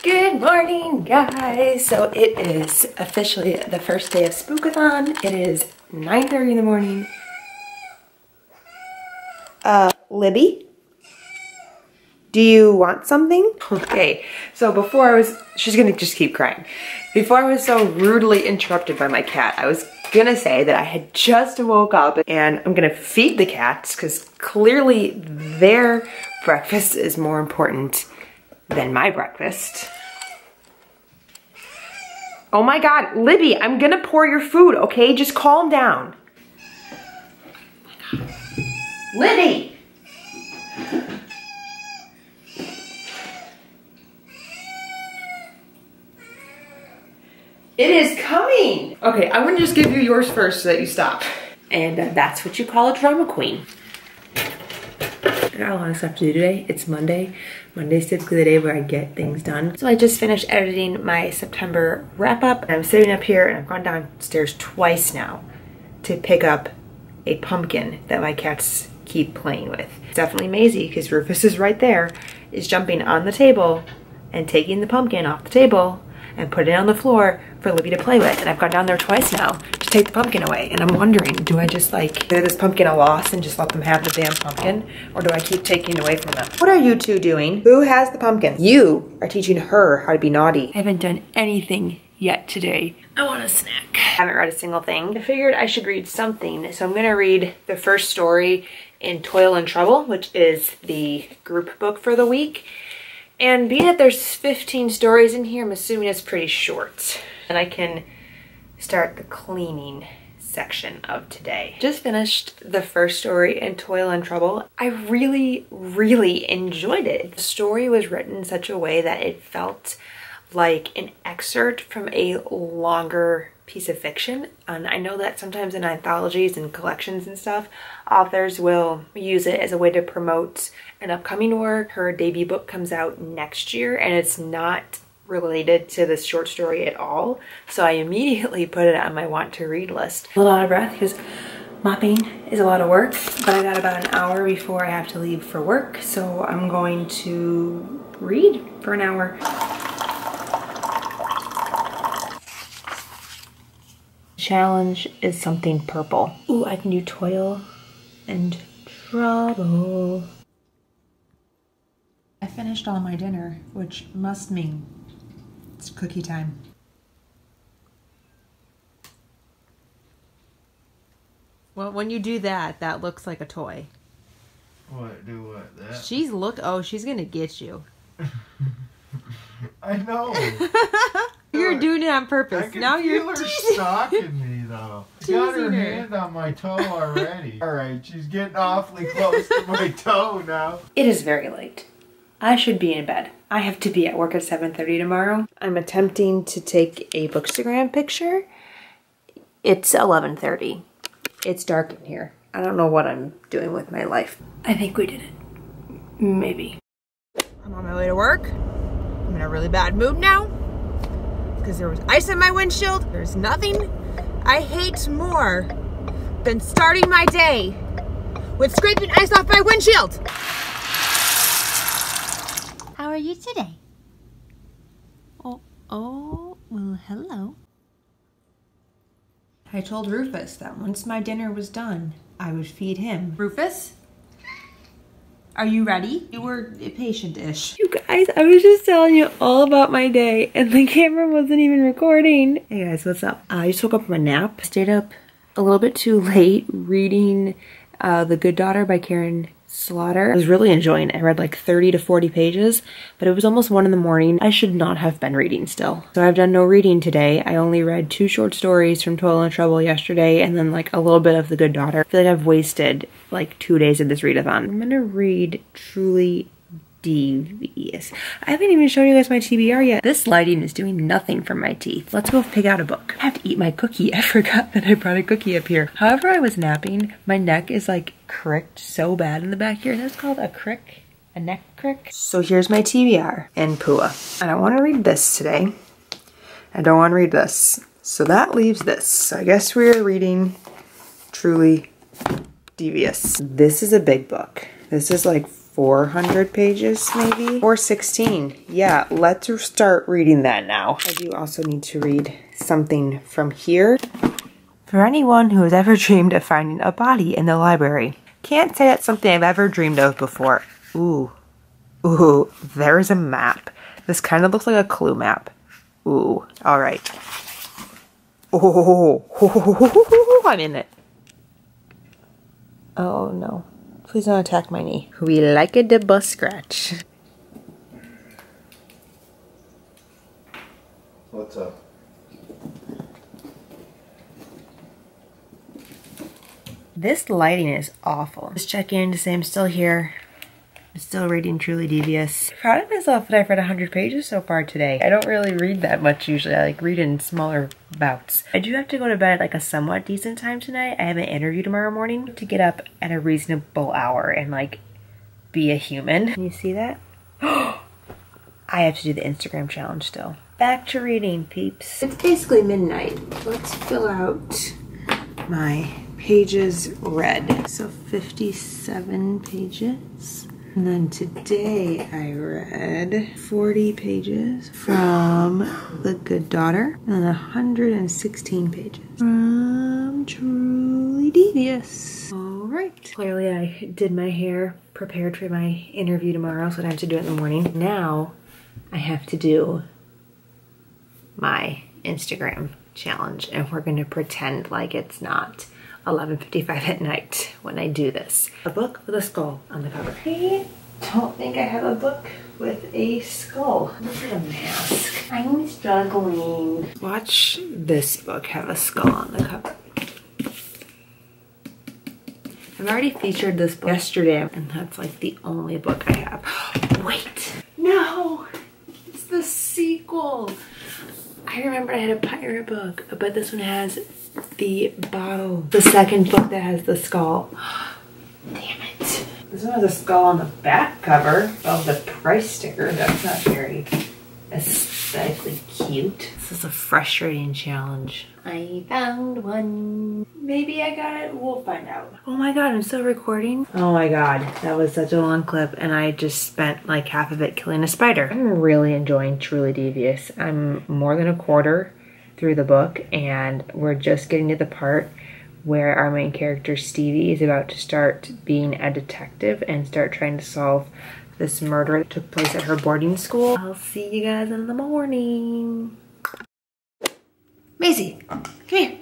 Good morning, guys. So it is officially the first day of Spookathon. It is 9:30 in the morning. Libby? Do you want something? Okay, so she's gonna just keep crying. Before I was so rudely interrupted by my cat, I was gonna say that I had just woke up and I'm gonna feed the cats because clearly their breakfast is more important than my breakfast. Oh my God, Libby, I'm gonna pour your food, okay? Just calm down. Oh my God. Libby! It is coming! Okay, I'm gonna just give you yours first so that you stop. And that's what you call a drama queen. I got a lot of stuff to do today. It's Monday. Monday's typically the day where I get things done. So I just finished editing my September wrap up. And I'm sitting up here and I've gone downstairs twice now to pick up a pumpkin that my cats keep playing with. It's definitely Maisie because Rufus is right there, is jumping on the table and taking the pumpkin off the table and putting it on the floor for Libby to play with. And I've gone down there twice now to take the pumpkin away. And I'm wondering, do I just like give this pumpkin a loss and just let them have the damn pumpkin? Or do I keep taking it away from them? What are you two doing? Who has the pumpkin? You are teaching her how to be naughty. I haven't done anything yet today. I want a snack. I haven't read a single thing. I figured I should read something. So I'm gonna read the first story in Toil and Trouble, which is the group book for the week. And being that there's 15 stories in here, I'm assuming it's pretty short. And I can start the cleaning section of today. Just finished the first story in Toil and Trouble. I really, really enjoyed it. The story was written in such a way that it felt like an excerpt from a longer piece of fiction. And I know that sometimes in anthologies and collections and stuff, authors will use it as a way to promote an upcoming work. Her debut book comes out next year and it's not related to this short story at all. So I immediately put it on my want to read list. A little out of breath because mopping is a lot of work, but I got about an hour before I have to leave for work. So I'm going to read for an hour. Challenge is something purple. Ooh, I can do Toil and Trouble. I finished all my dinner, which must mean it's cookie time. Well, when you do that, that looks like a toy. What? Do what? That? She's gonna get you. I know. You're doing it on purpose. Now you're feel her stalking me though. She got her hand on my toe already. Alright, she's getting awfully close to my toe now. It is very late. I should be in bed. I have to be at work at 7:30 tomorrow. I'm attempting to take a Bookstagram picture. It's 11:30. It's dark in here. I don't know what I'm doing with my life. I think we did it. Maybe. I'm on my way to work. I'm in a really bad mood now because there was ice in my windshield. There's nothing I hate more than starting my day with scraping ice off my windshield. How are you today? Oh, well, hello. I told Rufus that once my dinner was done, I would feed him. Rufus? Are you ready? You were patient-ish. You guys, I was just telling you all about my day and the camera wasn't even recording. Hey guys, what's up? I just woke up from a nap. Stayed up a little bit too late reading The Good Daughter by Karen Slaughter. I was really enjoying it. I read like 30 to 40 pages, but it was almost 1 in the morning. I should not have been reading still. So I've done no reading today. I only read 2 short stories from Toil and Trouble yesterday and then like a little bit of The Good Daughter. I feel like I've wasted like 2 days of this readathon. I'm gonna read Truly Devious. I haven't even shown you guys my TBR yet. This lighting is doing nothing for my teeth. Let's go pick out a book. I have to eat my cookie. I forgot that I brought a cookie up here. However, I was napping. My neck is like cricked so bad in the back here. That's called a crick. A neck crick. So here's my TBR and Pua. I don't want to read this today. I don't want to read this. So that leaves this. So I guess we're reading Truly Devious. This is a big book. This is like 400 pages maybe, or 16. Yeah, let's start reading that now. I do also need to read something from here. For anyone who has ever dreamed of finding a body in the library. Can't say that's something I've ever dreamed of before. Ooh, there's a map. This kind of looks like a clue map. Ooh, all right. Oh, I'm in it. Oh no. Please don't attack my knee. We like a bus scratch. What's up? This lighting is awful. Just check in to say I'm still here. I'm still reading Truly Devious. Proud of myself that I've read 100 pages so far today. I don't really read that much usually. I like read in smaller bouts. I do have to go to bed at like a somewhat decent time tonight. I have an interview tomorrow morning to get up at a reasonable hour and like be a human. Can you see that? I have to do the Instagram challenge still. Back to reading, peeps. It's basically midnight. Let's fill out my pages read. So 57 pages. And then today I read 40 pages from The Good Daughter and 116 pages from Truly Devious. All right. Clearly I did my hair, prepared for my interview tomorrow, so I have to do it in the morning. Now I have to do my Instagram challenge, and we're gonna pretend like it's not 11:55 at night when I do this. A book with a skull on the cover. I don't think I have a book with a skull. Look at a mask. I'm struggling. Watch this book have a skull on the cover. I've already featured this book yesterday, and that's like the only book I have. Wait, no, it's the sequel. I remember I had a pirate book, but this one has the bottle. The second book that has the skull. Damn it. This one has a skull on the back cover of the price sticker. That's not very aesthetically cute. This is a frustrating challenge. I found one. Maybe I got it. We'll find out. Oh my god, I'm still recording. Oh my god, that was such a long clip, and I just spent like half of it killing a spider. I'm really enjoying Truly Devious. I'm more than a quarter through the book, and we're just getting to the part where our main character Stevie is about to start being a detective and start trying to solve this murder that took place at her boarding school. I'll see you guys in the morning. Maisie, come here.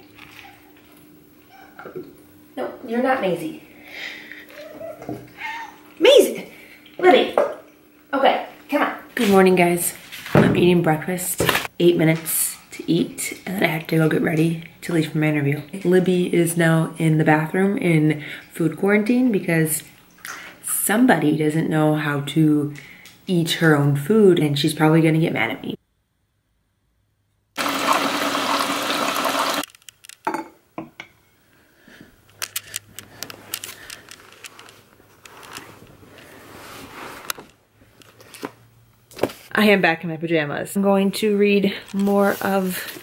No, you're not Maisie. Maisie! Libby! Okay, come on. Good morning, guys. I'm eating breakfast. 8 minutes to eat, and then I have to go get ready to leave for my interview. Libby is now in the bathroom in food quarantine because somebody doesn't know how to eat her own food, and she's probably gonna get mad at me. I am back in my pajamas. I'm going to read more of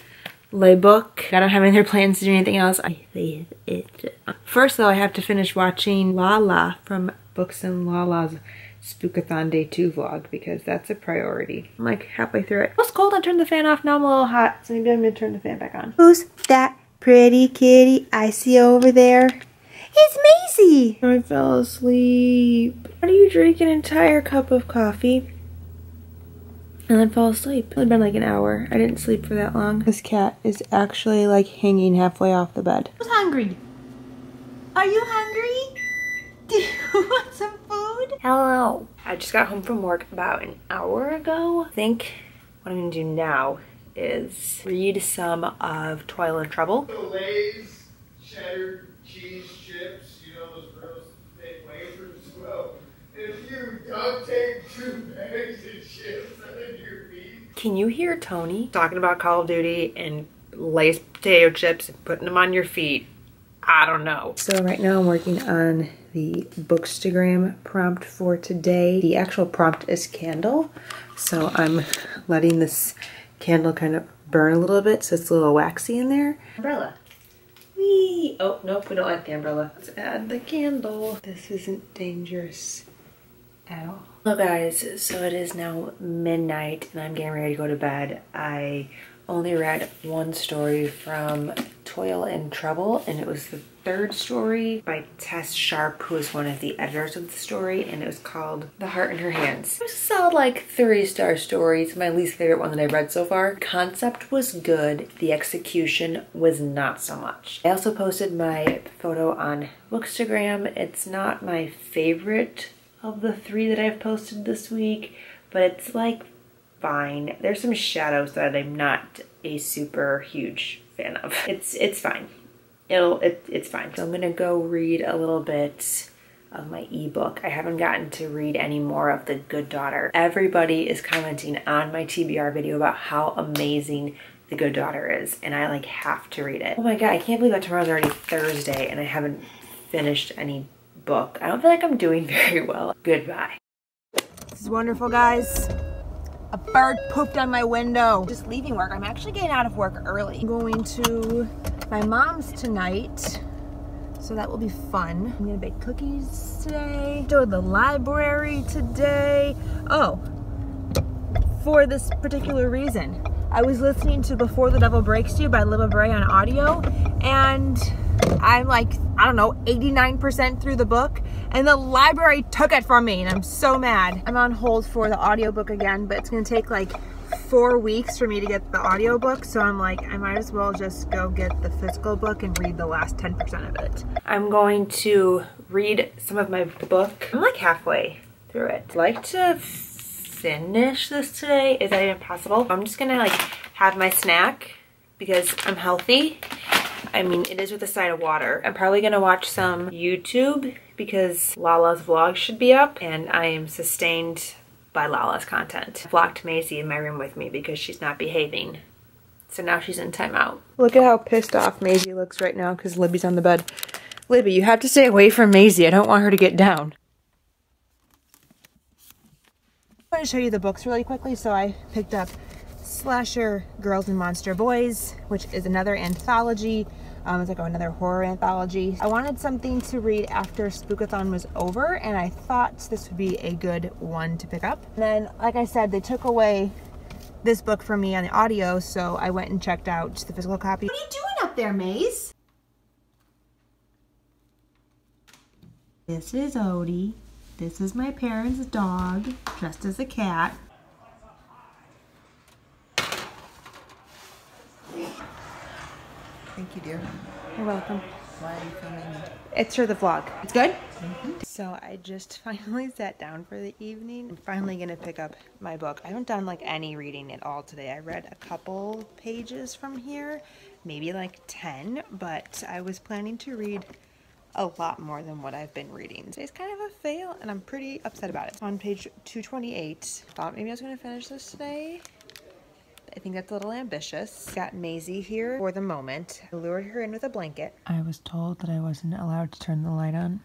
the book. I don't have any other plans to do anything else. I leave it. First though, I have to finish watching Lala from Books and Lala's Spookathon Day 2 vlog because that's a priority. I'm like halfway through it. It was cold, I turned the fan off, now I'm a little hot, so maybe I'm gonna turn the fan back on. Who's that pretty kitty I see over there? It's Maisie! I fell asleep. How do you drink an entire cup of coffee and then fall asleep? It's only been like an hour. I didn't sleep for that long. This cat is actually like hanging halfway off the bed. Who's hungry? Are you hungry? Do you want some food? Hello. I just got home from work about an hour ago. I think what I'm gonna do now is read some of Toil and Trouble. The Lay's cheddar cheese chips, you know those gross thick wafers? Well, if you duct tape 2 bags of chips on your feet. Can you hear Tony talking about Call of Duty and Lay's potato chips and putting them on your feet? I don't know. So right now I'm working on the Bookstagram prompt for today. The actual prompt is candle. So I'm letting this candle kind of burn a little bit so it's a little waxy in there. Umbrella. Whee! Oh, nope, we don't like the umbrella. Let's add the candle. This isn't dangerous Ow. Hello guys, so it is now midnight and I'm getting ready to go to bed. I only read one story from Toil and Trouble, and it was the third story by Tess Sharp, who is one of the editors of the story, and it was called The Heart in Her Hands. It was a solid like 3-star story. It's my least favorite one that I've read so far. Concept was good, the execution was not so much. I also posted my photo on Bookstagram. It's not my favorite of the 3 that I've posted this week, but it's like fine. There's some shadows that I'm not a super huge fan of. It's fine. It's fine. So I'm gonna go read a little bit of my ebook. I haven't gotten to read any more of The Good Daughter. Everybody is commenting on my TBR video about how amazing The Good Daughter is, and I like have to read it. Oh my god, I can't believe that tomorrow's already Thursday and I haven't finished any book. I don't feel like I'm doing very well. Goodbye. This is wonderful, guys. A bird pooped on my window. Just leaving work. I'm actually getting out of work early. I'm going to my mom's tonight, so that will be fun. I'm gonna bake cookies today. Go to the library today. Oh, for this particular reason. I was listening to Before the Devil Breaks You by Liva Bray on audio, and I'm like, I don't know, 89% through the book, and the library took it from me, and I'm so mad. I'm on hold for the audiobook again, but it's gonna take like 4 weeks for me to get the audiobook, so I'm like, I might as well just go get the physical book and read the last 10% of it. I'm going to read some of my book. I'm like halfway through it. I'd like to finish this today. Is that even possible? I'm just gonna like have my snack because I'm healthy. I mean, it is with a side of water. I'm probably gonna watch some YouTube because Lala's vlog should be up, and I am sustained by Lala's content. I've locked Maisie in my room with me because she's not behaving. So now she's in timeout. Look at how pissed off Maisie looks right now because Libby's on the bed. Libby, you have to stay away from Maisie. I don't want her to get down. I'm gonna show you the books really quickly. So I picked up Slasher Girls and Monster Boys, which is another anthology. It's like another horror anthology. I wanted something to read after Spookathon was over, and I thought this would be a good one to pick up. And then, like I said, they took away this book from me on the audio, so I went and checked out the physical copy. What are you doing up there, Maze? This is Odie. This is my parents' dog, dressed as a cat. Thank you, dear. You're welcome. Why are you filming me? It's for the vlog. It's good? Mm-hmm. So I just finally sat down for the evening. I'm finally gonna pick up my book. I haven't done like any reading at all today. I read a couple pages from here, maybe like 10, but I was planning to read a lot more than what I've been reading. Today's kind of a fail, and I'm pretty upset about it. On page 228, thought maybe I was gonna finish this today. I think that's a little ambitious. Got Maisie here for the moment. I lured her in with a blanket. I was told that I wasn't allowed to turn the light on,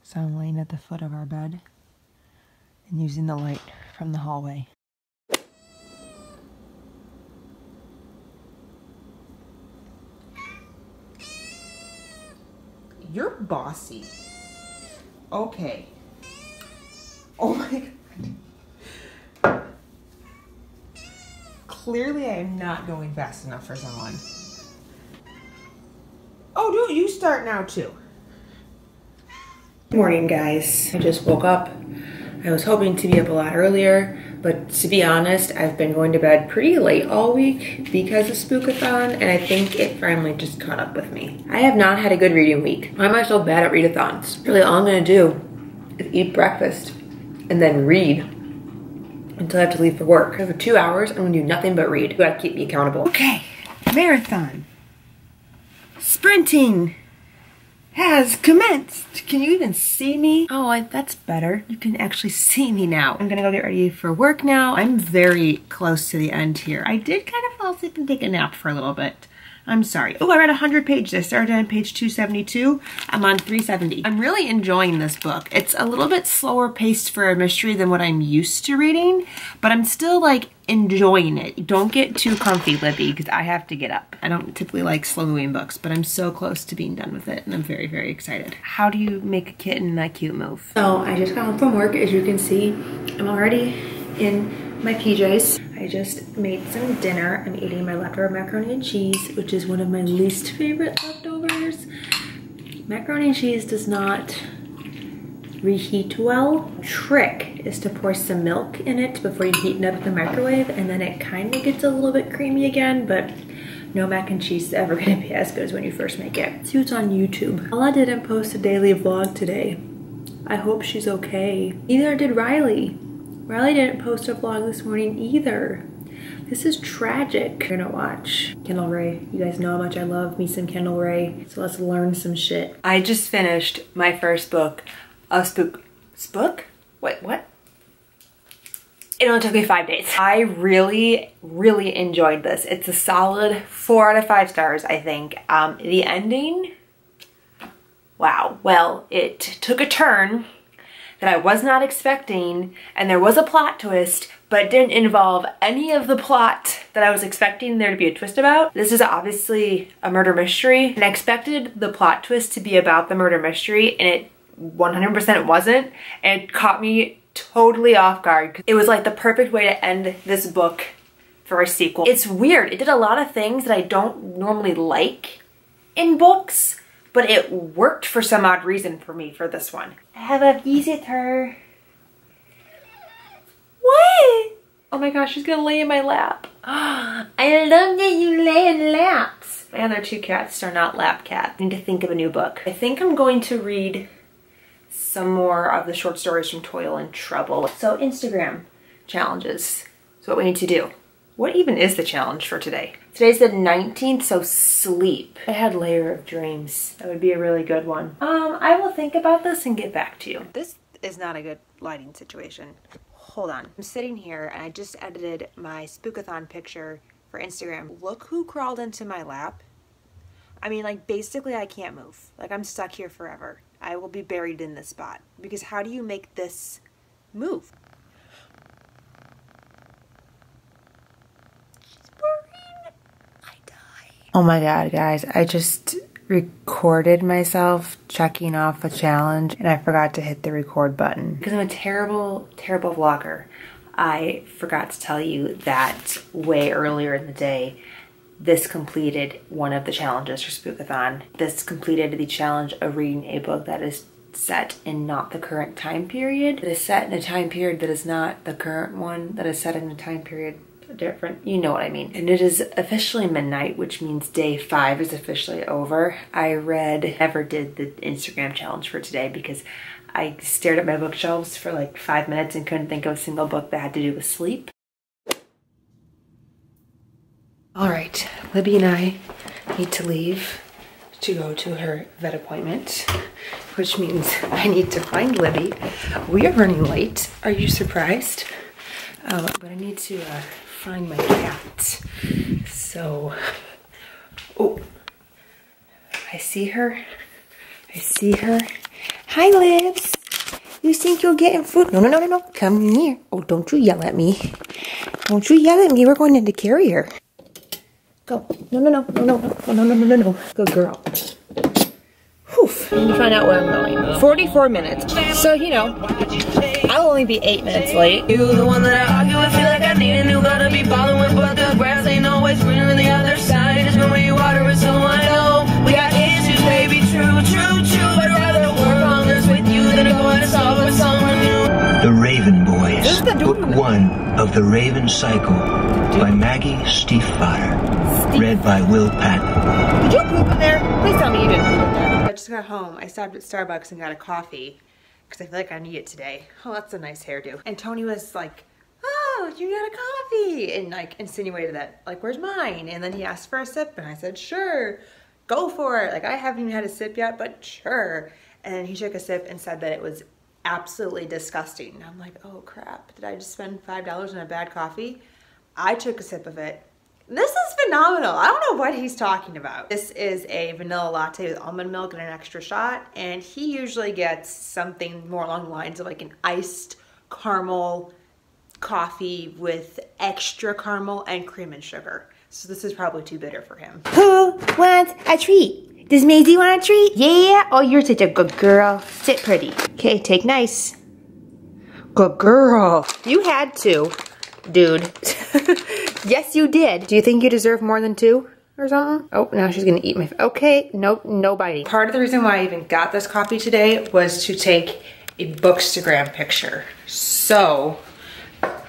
so I'm laying at the foot of our bed and using the light from the hallway. You're bossy. Okay. Oh my god. Clearly I am not going fast enough for someone. Oh, don't you start now too. Good morning, guys. I just woke up. I was hoping to be up a lot earlier, but to be honest, I've been going to bed pretty late all week because of Spookathon, and I think it finally just caught up with me. I have not had a good reading week. Why am I so bad at readathons? Really, all I'm gonna do is eat breakfast and then read until I have to leave for work. For 2 hours, I'm gonna do nothing but read. You gotta keep me accountable. Okay, marathon. Sprinting has commenced. Can you even see me? Oh, that's better. You can actually see me now. I'm gonna go get ready for work now. I'm very close to the end here. I did kind of fall asleep and take a nap for a little bit. I'm sorry. Oh, I read 100 pages. I started on page 272. I'm on 370. I'm really enjoying this book. It's a little bit slower paced for a mystery than what I'm used to reading, but I'm still like enjoying it. Don't get too comfy, Libby, because I have to get up. I don't typically like slow moving books, but I'm so close to being done with it, and I'm very, very excited. How do you make a kitten that cute move? So I just got home from work. As you can see, I'm already in my PJs. I just made some dinner. I'm eating my leftover macaroni and cheese, which is one of my least favorite leftovers. Macaroni and cheese does not reheat well. Trick is to pour some milk in it before you heat it up in the microwave, and then it kind of gets a little bit creamy again, but no mac and cheese is ever gonna be as good as when you first make it. See what's on YouTube. Lala didn't post a daily vlog today. I hope she's okay. Neither did Riley. Riley didn't post a vlog this morning either. This is tragic. We're gonna watch Kendall Ray. You guys know how much I love me some Kendall Ray, so let's learn some shit. I just finished my first book of Spook? Wait, what? It only took me 5 days. I really, really enjoyed this. It's a solid 4 out of 5 stars, I think. The ending, wow. Well, it took a turn that I was not expecting, and there was a plot twist, but it didn't involve any of the plot that I was expecting there to be a twist about. This is obviously a murder mystery, and I expected the plot twist to be about the murder mystery, and it 100% wasn't. And it caught me totally off guard. It was like the perfect way to end this book for a sequel. It's weird. It did a lot of things that I don't normally like in books, but it worked for some odd reason for me for this one. I have a visitor. What? Oh my gosh, she's gonna lay in my lap. I love that you lay in laps. My other 2 cats are not lap cats. I need to think of a new book. I think I'm going to read some more of the short stories from Toil and Trouble. So Instagram challenges is what we need to do. What even is the challenge for today? Today's the 19th, so sleep. I had Layer of Dreams. That would be a really good one. I will think about this and get back to you. This is not a good lighting situation. Hold on. I'm sitting here and I just edited my Spookathon picture for Instagram. Look who crawled into my lap. I mean, like, basically I can't move. Like, I'm stuck here forever. I will be buried in this spot. Because how do you make this move? Oh my god, guys, I just recorded myself checking off a challenge and I forgot to hit the record button. Because I'm a terrible, terrible vlogger. I forgot to tell you that way earlier in the day, this completed one of the challenges for Spookathon. This completed the challenge of reading a book that is set in not the current time period. That is set in a time period that is not the current one, that is set in a time period different, you know what I mean. And it is officially midnight, which means day 5 is officially over. I never did the Instagram challenge for today because I stared at my bookshelves for like 5 minutes and couldn't think of a single book that had to do with sleep. All right, Libby and I need to leave to go to her vet appointment, which means I need to find Libby. We are running late. Are you surprised? But I need to find my cat. So, oh, I see her. I see her. Hi, Libs. You think you're getting food? No, no, no, no, no. Come here. Oh, don't you yell at me. Don't you yell at me. We're going in the carrier. Go. No, no, no, no, no, no, no, no, no, no, no. Good girl. Whew. I need to find out where I'm going. 44 minutes. So, you know, I'll only be 8 minutes late. You the one that I argue with, feel like I need a new girl to be following with, but the grass ain't always greener on the other side. Just when we water with someone I know. We got issues, baby, true, true, true. I'd rather work on this with you than to go and solve with someone new. The Raven Boys, Book 1 of The Raven Cycle by Maggie Stiefvater, read by Will Patton. Did you poop in there? Please tell me you didn't poop in there. I just got home. I stopped at Starbucks and got a coffee because I feel like I need it today. Oh, that's a nice hairdo. And Tony was like, oh, you got a coffee, and like insinuated that, like, where's mine? And then he asked for a sip and I said, sure, go for it. Like, I haven't even had a sip yet, but sure. And then he took a sip and said that it was absolutely disgusting. And I'm like, oh crap, did I just spend $5 on a bad coffee? I took a sip of it. This is phenomenal. I don't know what he's talking about. This is a vanilla latte with almond milk and an extra shot, and he usually gets something more along the lines of like an iced caramel coffee with extra caramel and cream and sugar. So this is probably too bitter for him. Who wants a treat? Does Maisie want a treat? Yeah? Oh, you're such a good girl. Sit pretty. Okay, take nice. Good girl. You had to, dude. Yes, you did. Do you think you deserve more than 2 or something? Oh, now she's gonna eat my, okay, nope, no biting. Part of the reason why I even got this coffee today was to take a Bookstagram picture. So,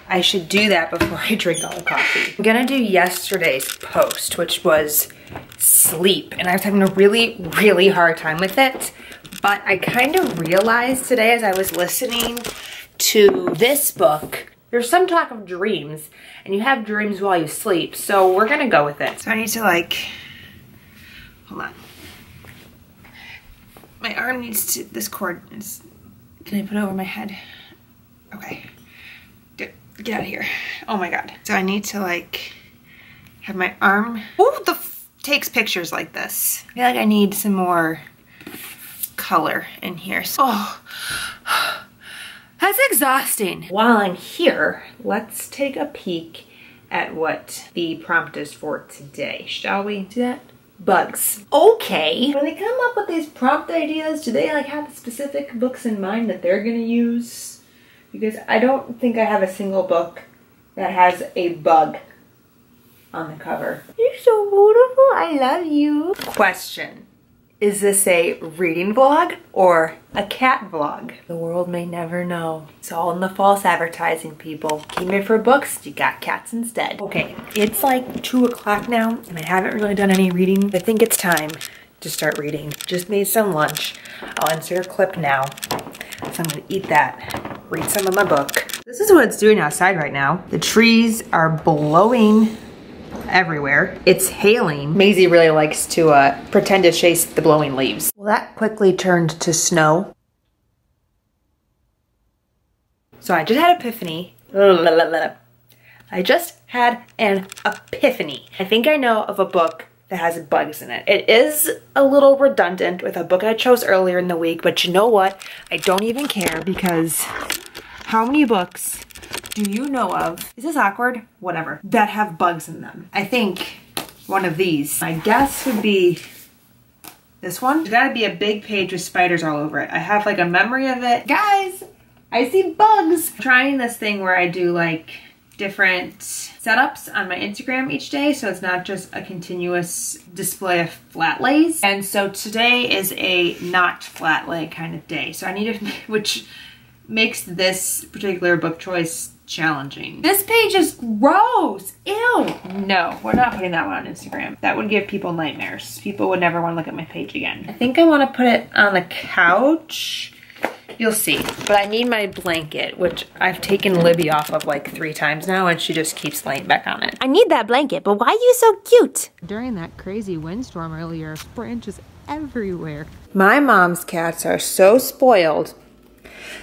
I should do that before I drink all the coffee. I'm gonna do yesterday's post, which was sleep. And I was having a really, really hard time with it. But I kind of realized today as I was listening to this book, there's some talk of dreams, and you have dreams while you sleep. So we're gonna go with it. So I need to like, hold on. My arm needs to, this cord is, can I put it over my head? Okay. Get out of here. Oh my God. So I need to like have my arm. Who the f takes pictures like this? I feel like I need some more color in here. Oh, that's exhausting. While I'm here, let's take a peek at what the prompt is for today. Shall we do that? Bugs. Okay. When they come up with these prompt ideas, do they like have specific books in mind that they're gonna use? Because I don't think I have a single book that has a bug on the cover. You're so beautiful. I love you. Question. Is this a reading vlog or a cat vlog? The world may never know. It's all in the false advertising, people. Came here for books, you got cats instead. Okay, it's like 2 o'clock now and I haven't really done any reading. I think it's time to start reading. Just made some lunch. I'll insert a clip now. So I'm gonna eat that, read some of my book. This is what it's doing outside right now. The trees are blowing everywhere. It's hailing. Maisie really likes to pretend to chase the blowing leaves. Well, that quickly turned to snow. So I just had an epiphany. I just had an epiphany. I think I know of a book that has bugs in it. It is a little redundant with a book I chose earlier in the week, but you know what? I don't even care because how many books do you know of, is this awkward? Whatever, that have bugs in them? I think one of these, my guess would be this one. There's gotta be a big page with spiders all over it. I have like a memory of it. Guys, I see bugs. I'm trying this thing where I do like different setups on my Instagram each day, so it's not just a continuous display of flat lays. And so today is a not flat lay kind of day. So I need to, which makes this particular book choice challenging. This page is gross. Ew. No, we're not putting that one on Instagram. That would give people nightmares. People would never want to look at my page again. I think I want to put it on the couch. You'll see. But I need my blanket, which I've taken Libby off of like 3 times now, and she just keeps laying back on it. I need that blanket, but why are you so cute? During that crazy windstorm earlier, branches everywhere. My mom's cats are so spoiled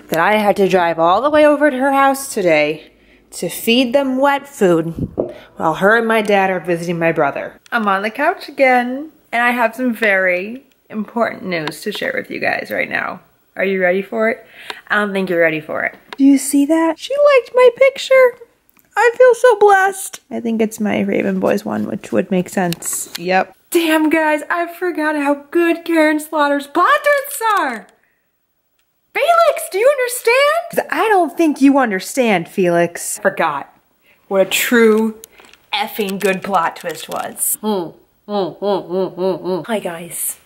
that I had to drive all the way over to her house today to feed them wet food while her and my dad are visiting my brother. I'm on the couch again, and I have some very important news to share with you guys right now. Are you ready for it? I don't think you're ready for it. Do you see that? She liked my picture. I feel so blessed. I think it's my Raven Boys one, which would make sense. Yep. Damn, guys, I forgot how good Karen Slaughter's plot twists are. Felix, do you understand? 'Cause I don't think you understand, Felix. Forgot what a true effing good plot twist was. Hi, guys.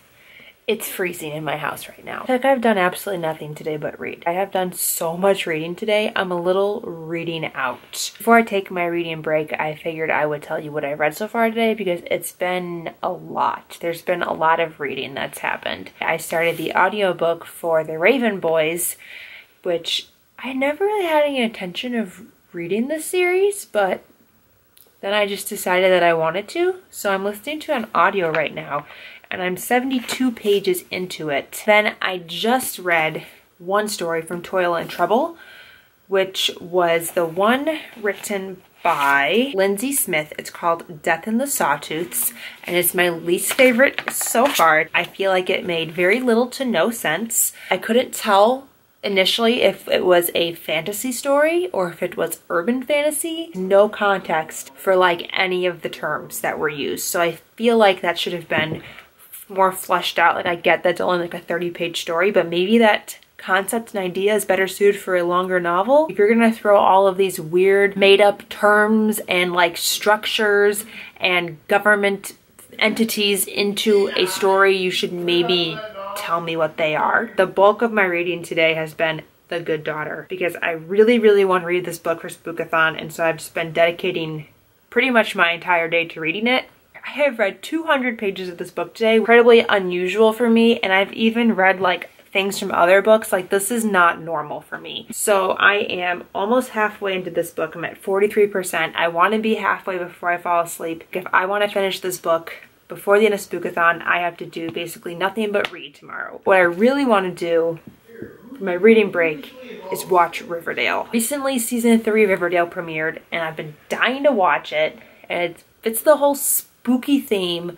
It's freezing in my house right now. Like, I've done absolutely nothing today but read. I have done so much reading today. I'm a little reading out. Before I take my reading break, I figured I would tell you what I read so far today because it's been a lot. There's been a lot of reading that's happened. I started the audiobook for The Raven Boys, which I never really had any intention of reading this series, but then I just decided that I wanted to. So I'm listening to an audio right now, and I'm 72 pages into it. Then I just read one story from Toil and Trouble, which was the one written by Lindsay Smith. It's called Death in the Sawtooths, and it's my least favorite so far. I feel like it made very little to no sense. I couldn't tell initially if it was a fantasy story or if it was urban fantasy. No context for like any of the terms that were used. So I feel like that should have been more fleshed out. Like I get that's only like a 30-page story, but maybe that concept and idea is better suited for a longer novel. If you're gonna throw all of these weird made-up terms and like structures and government entities into a story, you should maybe tell me what they are. The bulk of my reading today has been The Good Daughter because I really, really want to read this book for Spookathon, and so I've just been dedicating pretty much my entire day to reading it. I have read 200 pages of this book today, incredibly unusual for me, and I've even read like things from other books. Like this is not normal for me. So I am almost halfway into this book. I'm at 43%. I want to be halfway before I fall asleep. If I want to finish this book before the end of Spookathon, I have to do basically nothing but read tomorrow. What I really want to do for my reading break is watch Riverdale. Recently, season 3 of Riverdale premiered, and I've been dying to watch it, and it fits the whole spooky theme.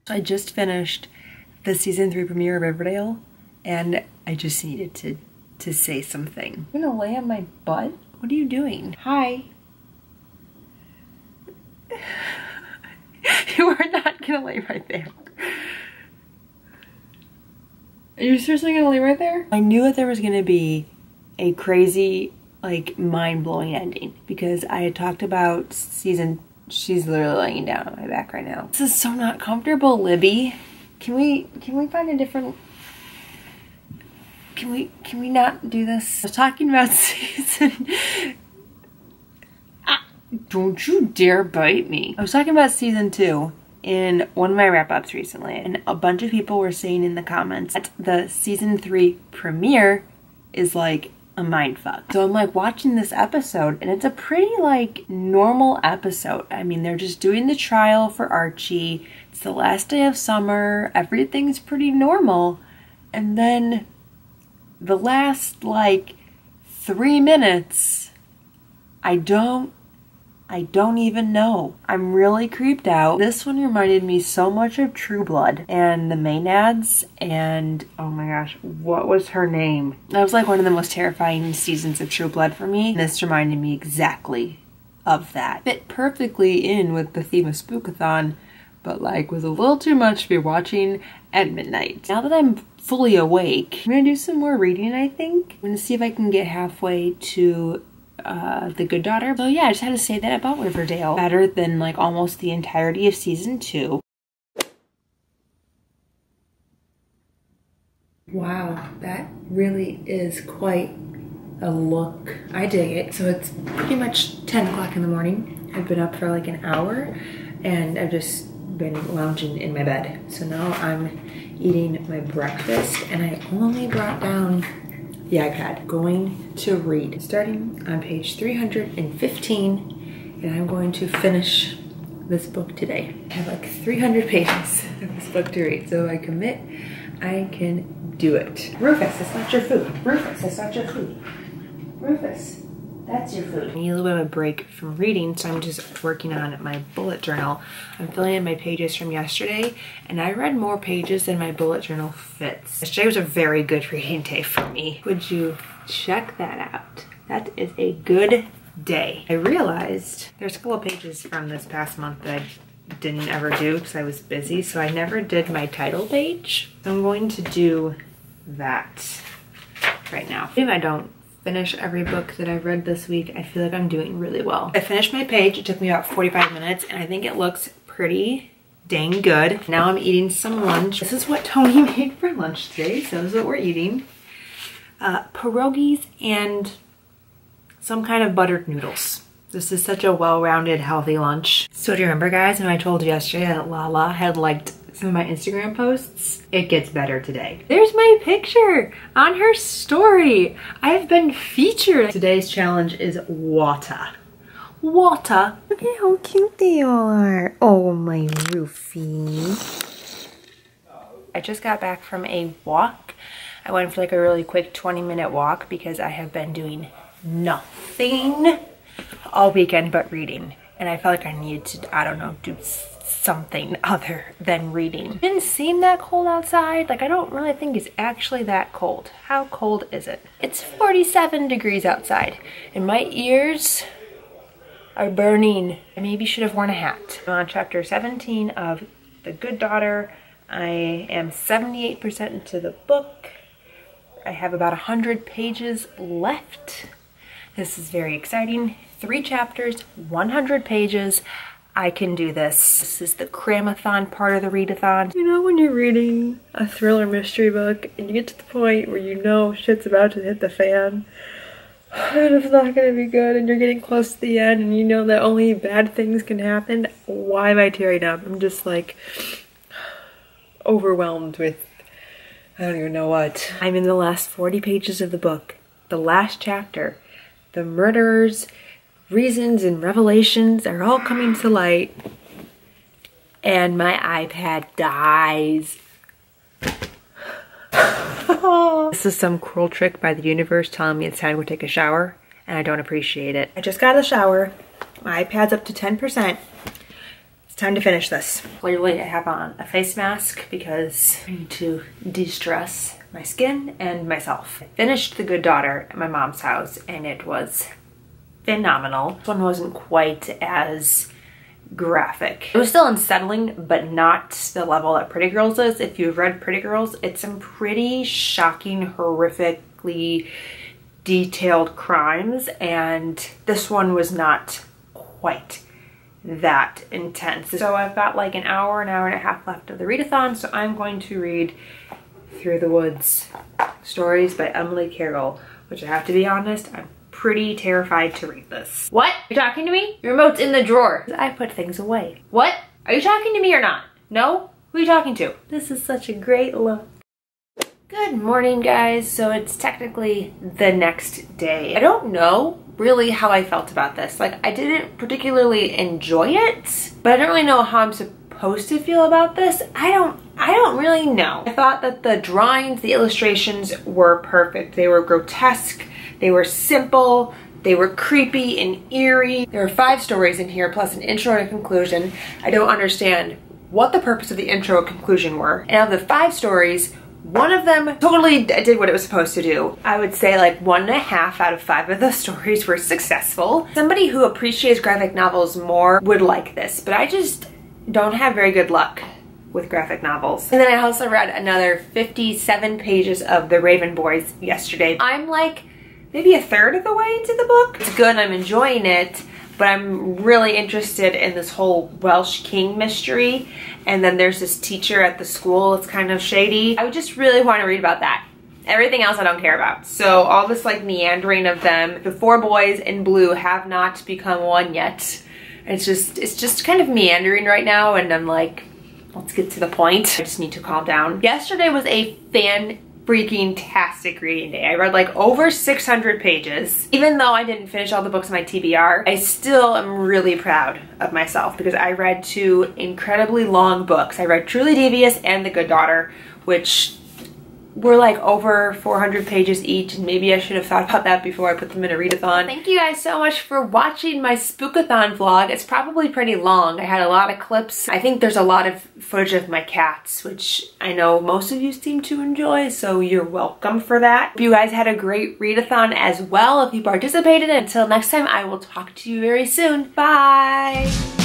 I just finished the season 3 premiere of Riverdale, and I just needed to say something. You're gonna lay on my butt? What are you doing? Hi. You are not gonna lay right there. Are you seriously gonna lay right there? I knew that there was gonna be a crazy, like, mind-blowing ending because I had talked about season. She's literally laying down on my back right now. This is so not comfortable, Libby. Can we find a different... Can we not do this? I was talking about season... Don't you dare bite me. I was talking about season 2 in one of my wrap-ups recently, and a bunch of people were saying in the comments that the season 3 premiere is like a mindfuck. So I'm like watching this episode, and it's a pretty like normal episode. I mean, they're just doing the trial for Archie. It's the last day of summer. Everything's pretty normal. And then the last like 3 minutes, I don't even know. I'm really creeped out. This one reminded me so much of True Blood and the Maenads, and oh my gosh, what was her name? That was like one of the most terrifying seasons of True Blood for me. This reminded me exactly of that. Fit perfectly in with the theme of Spookathon, but like was a little too much to be watching at midnight. Now that I'm fully awake, I'm gonna do some more reading, I think. I'm gonna see if I can get halfway to The Good Daughter. So yeah, I just had to say that about Riverdale. Better than like almost the entirety of season 2. Wow, that really is quite a look. I dig it. So it's pretty much 10 o'clock in the morning. I've been up for like an hour, and I've just been lounging in my bed. So now I'm eating my breakfast, and I only brought down the iPad. Going to read, starting on page 315, and I'm going to finish this book today. I have like 300 pages of this book to read, so I commit, I can do it. Rufus, that's not your food. Rufus, that's not your food. Rufus, that's your food. I need a little bit of a break from reading, so I'm just working on my bullet journal. I'm filling in my pages from yesterday, and I read more pages than my bullet journal fits. Yesterday was a very good reading day for me. Would you check that out? That is a good day. I realized there's a couple of pages from this past month that I didn't ever do because I was busy, so I never did my title page. So I'm going to do that right now. If I don't finish every book that I've read this week, I feel like I'm doing really well. I finished my page. It took me about 45 minutes, and I think it looks pretty dang good. Now I'm eating some lunch. This is what Tony made for lunch today, so this is what we're eating. Pierogies and some kind of buttered noodles. This is such a well-rounded, healthy lunch. So do you remember, guys, when I told you yesterday that Lala had liked some of my Instagram posts? It gets better today. There's my picture on her story. I've been featured. Today's challenge is water. water. Look at how cute they are. Oh, my Roofie. I just got back from a walk. I went for like a really quick 20-minute walk because I have been doing nothing all weekend but reading. And I felt like I needed to, I don't know, do something other than reading. It didn't seem that cold outside. Like, I don't really think it's actually that cold. How cold is it? It's 47 degrees outside and my ears are burning. I maybe should have worn a hat. I'm on chapter 17 of The Good Daughter. I am 78% into the book. I have about 100 pages left. This is very exciting. 3 chapters, 100 pages. I can do this. This is the cramathon part of the readathon. You know when you're reading a thriller mystery book and you get to the point where you know shit's about to hit the fan and it's not gonna be good and you're getting close to the end and you know that only bad things can happen? Why am I tearing up? I'm just like overwhelmed with I don't even know what. I'm in the last 40 pages of the book. The last chapter. The murderers, reasons, and revelations are all coming to light. And my iPad dies. This is some cruel trick by the universe telling me it's time to take a shower, and I don't appreciate it. I just got out of the shower. My iPad's up to 10%. It's time to finish this. Clearly I have on a face mask because I need to de-stress my skin and myself. I finished The Good Daughter at my mom's house and it was phenomenal. This one wasn't quite as graphic. It was still unsettling, but not the level that Pretty Girls is. If you've read Pretty Girls, it's some pretty shocking, horrifically detailed crimes, and this one was not quite that intense. So I've got like an hour and a half left of the readathon, so I'm going to read Through the Woods stories by Emily Carroll, which I have to be honest, I'm pretty terrified to read this. What? You're talking to me? Your remote's in the drawer. I put things away. What? Are you talking to me or not? No? Who are you talking to? This is such a great look. Good morning, guys. So it's technically the next day. I don't know really how I felt about this. Like, I didn't particularly enjoy it, but I don't really know how I'm supposed to feel about this. I don't really know. I thought that the drawings, the illustrations were perfect. They were grotesque. They were simple, they were creepy and eerie. There are 5 stories in here, plus an intro and a conclusion. I don't understand what the purpose of the intro and conclusion were. And of the 5 stories, one of them totally did what it was supposed to do. I would say like 1.5 out of 5 of the stories were successful. Somebody who appreciates graphic novels more would like this, but I just don't have very good luck with graphic novels. And then I also read another 57 pages of The Raven Boys yesterday. I'm like, maybe 1/3 of the way into the book. It's good, I'm enjoying it, but I'm really interested in this whole Welsh King mystery. And then there's this teacher at the school that's kind of shady. I would just really want to read about that. Everything else I don't care about. So all this like meandering of them. The 4 boys in blue have not become one yet. It's just kind of meandering right now, and I'm like, let's get to the point. I just need to calm down. Yesterday was a freaking-tastic reading day. I read like over 600 pages. Even though I didn't finish all the books on my TBR, I still am really proud of myself because I read 2 incredibly long books. I read Truly Devious and The Good Daughter, which were like over 400 pages each, and maybe I should have thought about that before I put them in a readathon. Thank you guys so much for watching my Spookathon vlog. It's probably pretty long. I had a lot of clips. I think there's a lot of footage of my cats, which I know most of you seem to enjoy, so you're welcome for that. Hope you guys had a great readathon as well if you participated. Until next time, I will talk to you very soon. Bye!